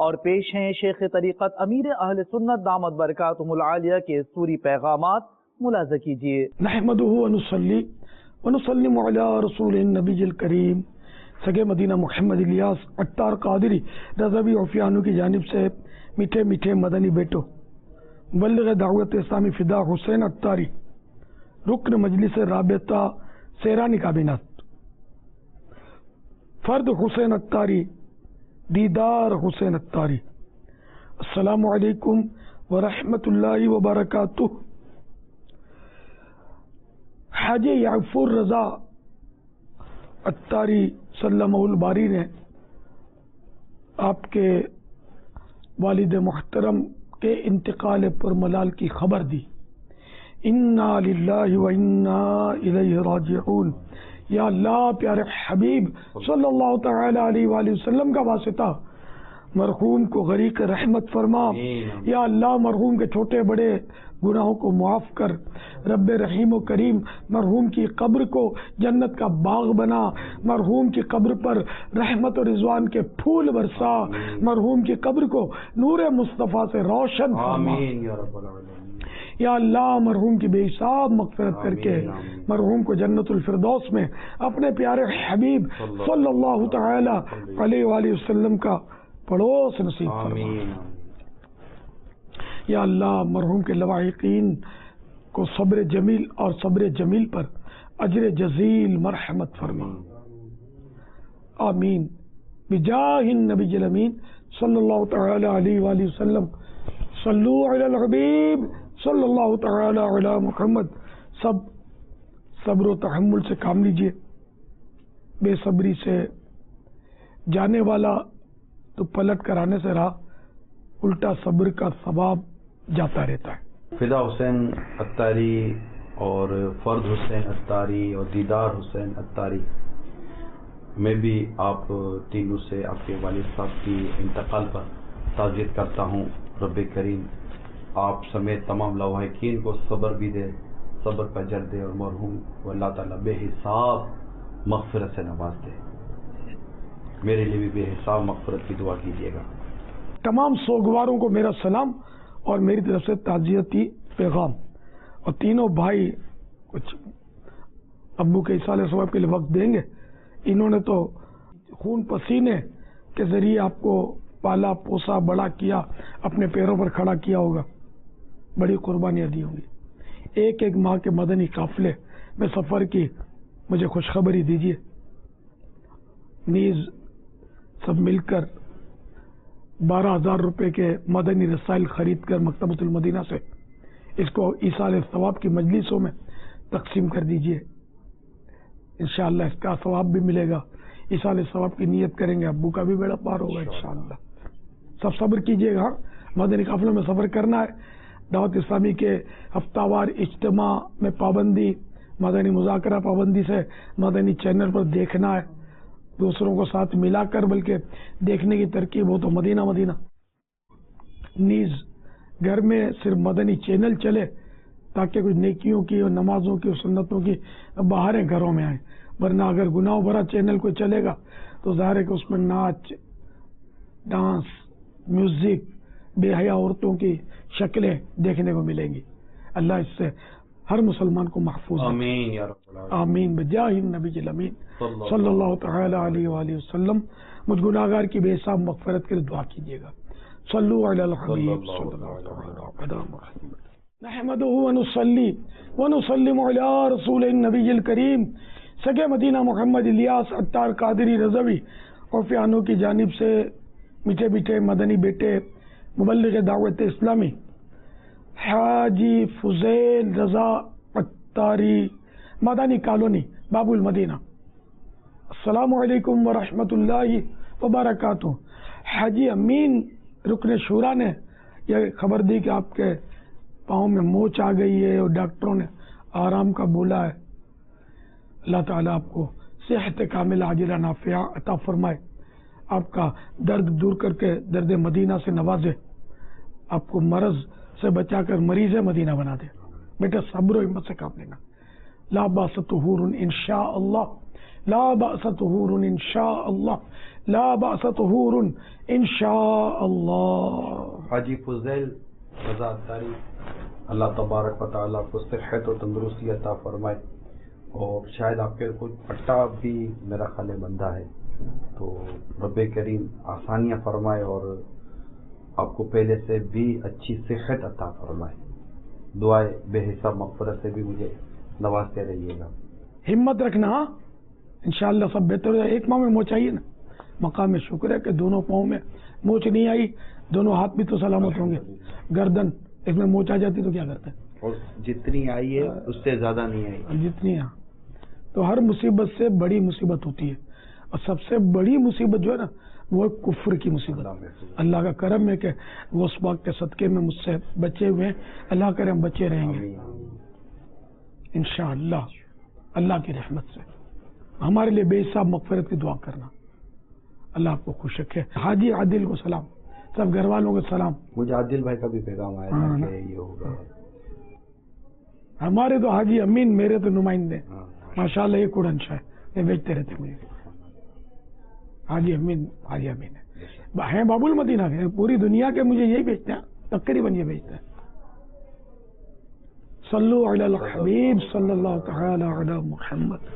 اور پیش ہیں شیخ طریقت امیر اہل سنت دامت برکاتہم العالیہ کے سوری پیغامات، ملاحظہ کیجیے۔ نحمدہ ونصلی ونسلم علی رسول النبی الکریم۔ سگے مدینہ محمد الیاس عطار قادری رضوی عفیانو کی جانب سے میٹھے میٹھے مدنی بیٹو، مبلغ دعوت اسلامی فدا حسین عطاری، رکن مجلس رابطہ سیرانی کابینات، فرد حسین عطاری، دیدار حسین عطاری، السلام علیکم ورحمۃ اللہ وبرکاتہ۔ حاجی یعفور رضا عطاری سلمہ الباری نے آپ کے والد محترم کے انتقال پر ملال کی خبر دی۔ انا للہ و انا الیہ راجعون۔ یا اللہ پیارے حبیب صلی اللہ تعالی علیہ وآلہ وسلم کا واسطہ مرحوم کو غریق رحمت فرما۔ یا اللہ مرحوم کے چھوٹے بڑے گناہوں کو معاف کر، رب رحیم و کریم مرحوم کی قبر کو جنت کا باغ بنا، مرحوم کی قبر پر رحمت و رضوان کے پھول برسا، مرحوم کی قبر کو نور مصطفیٰ سے روشن فرما۔ یا اللہ مرحوم کی بے حساب مغفرت کر کے مرحوم کو جنت الفردوس میں اپنے پیارے حبیب صلی اللہ تعالی علیہ وآلہ وسلم کا پڑوس نصیب فرما۔ یا اللہ مرحوم کے لواحقین کو صبر جمیل اور صبر جمیل پر اجر جزیل مرحمت فرما، آمین بجاہ النبی الامین صلی اللہ تعالی علیہ وآلہ وسلم۔ صلو علی الحبیب صلی اللہ تعالی علی محمد۔ سب صبر و تحمل سے کام لیجئے، بے صبری سے جانے والا تو پلٹ کر آنے سے رہا، الٹا صبر کا ثواب جاتا رہتا ہے۔ فدا حسین عطاری اور فرد حسین عطاری اور دیدار حسین عطاری، میں بھی آپ تینوں سے آپ کے والد صاحب کی انتقال پر تعزیت کرتا ہوں۔ رب کریم آپ سمیت تمام لواحقین کو صبر بھی دے، صبر کا اجر دے، اور مرحوم کو اللہ تعالیٰ بے حساب مغفرت سے نواز دے۔ میرے لیے بھی بے حساب مغفرت کی دعا کیجیے گا۔ تمام سوگواروں کو میرا سلام اور میری طرف سے تعزیتی پیغام۔ اور تینوں بھائی کچھ ابو کے اصالہ ثواب کے لیے وقت دیں گے۔ انہوں نے تو خون پسینے کے ذریعے آپ کو پالا پوسا بڑا کیا، اپنے پیروں پر کھڑا کیا ہوگا، بڑی قربانیاں دی ہوں گی۔ ایک ایک ماہ کے مدنی قافلے میں سفر کی مجھے خوشخبری دیجیے، نیز سب مل کر 12,000 روپے کے مدنی رسائل خرید کر مکتبۃ المدینہ سے اس کو ایصال ثواب کی مجلسوں میں تقسیم کر دیجیے۔ انشاءاللہ اس کا ثواب بھی ملے گا، ایصال ثواب کی نیت کریں گے، ابو کا بھی بیڑا پار ہوگا انشاءاللہ۔ سب صبر کیجیے گا، مدنی قافلوں میں سفر کرنا ہے۔ دعوت اسلامی کے ہفتہ وار اجتماع میں پابندی، مدنی مذاکرہ پابندی سے مدنی چینل پر دیکھنا ہے، دوسروں کو ساتھ ملا کر بلکہ دیکھنے کی ترکیب ہو تو مدینہ مدینہ۔ نیز گھر میں صرف مدنی چینل چلے تاکہ کچھ نیکیوں کی اور نمازوں کی اور سنتوں کی بہاریں گھروں میں آئیں، ورنہ اگر گناہ بھرا چینل کوئی چلے گا تو ظاہر ہے کہ اس میں ناچ، ڈانس، میوزک، بے حیا عورتوں کی شکلیں دیکھنے کو ملیں گی۔ اللہ اس سے ہر مسلمان کو محفوظ آمین یا رب العالمین۔ آمین بجاہ النبی الامین صلی اللہ تعالی علیہ وآلہ وسلم۔ مجھ گناہگار کی بے حساب مغفرت کے لیے دعا کیجیے گا۔ صلو علی الحبیب صلی اللہ تعالی علی محمد۔ نحمدہ ونصلی ونسلم علی رسول النبی الکریم۔ سگے مدینہ محمد الیاس عطار قادری رضوی عفیانو کی جانب سے میٹھے میٹھے مدنی بیٹے، مبلغ دعوت اسلامی حاجی فضیل رضا عطاری، مدنی کالونی باب المدینہ، السلام علیکم ورحمۃ اللہ وبرکاتہ۔ حاجی امین رکن شورا نے یہ خبر دی کہ آپ کے پاؤں میں موچ آ گئی ہے اور ڈاکٹروں نے آرام کا بولا ہے۔ اللہ تعالیٰ آپ کو صحت کامل عاجلہ نافعہ عطا فرمائے، آپ کا درد دور کر کے درد مدینہ سے نوازے، آپ کو مرض سے بچا کر مریض مدینہ بنا دے۔ بیٹا صبر و ہمت سے کام لینا۔ لا باس طہور انشاء اللہ، لا باس طہور انشاء اللہ، لا بأس طهور ان شاء اللہ. حاجی فضیل رضا اتاری، اللہ تبارک و تعالیٰ کو صحت و تندرستی عطا فرمائے، اور شاید آپ کے کچھ پٹا بھی میرا خیال بندہ ہے، تو رب کریم آسانیاں فرمائے اور آپ کو پہلے سے بھی اچھی صحت عطا فرمائے. دعائے بے حساب مغفرت سے بھی مجھے نوازتے رہیے گا. ہمت رکھنا، انشاءاللہ سب بہتر ہو جائے. ایک پاؤں میں موچ آئی ہے نا، مقام شکر ہے کہ دونوں پاؤں میں موچ نہیں آئی، دونوں ہاتھ بھی تو سلامت ہوں گے. گردن اس میں موچ آ جاتی تو کیا کرتے ہیں؟ اور جتنی آئی ہے اس سے زیادہ نہیں آئی. جتنی ہے. تو ہر مصیبت سے بڑی مصیبت ہوتی ہے، اور سب سے بڑی مصیبت جو ہے نا وہ کفر کی مصیبت. اللہ کا کرم ہے کہ وہ اس وقت کے صدقے میں مجھ سے بچے ہوئے ہیں. اللہ کرے ہم بچے رہیں گے انشاءاللہ اللہ کی رحمت سے. ہمارے لیے بے حساب مغفرت کی دعا کرنا. اللہ آپ کو خوش رکھے. حاجی عادل کو سلام، سب گھر والوں کو سلام. مجھے عادل بھائی کا بھی پیغام آیا تھا کہ یہ ہوگا. ہمارے تو حاجی امین میرے تو نمائندے ماشاءاللہ، یہ کوڑن شاہ یہ بیچتے رہتے مجھے. حاجی امین ہے باب المدینہ کے، پوری دنیا کے مجھے یہی بیچتے ہیں، تقریباً یہ بیچتے ہیں. صلو علی الحبیب صلی اللہ تعالی علی محمد.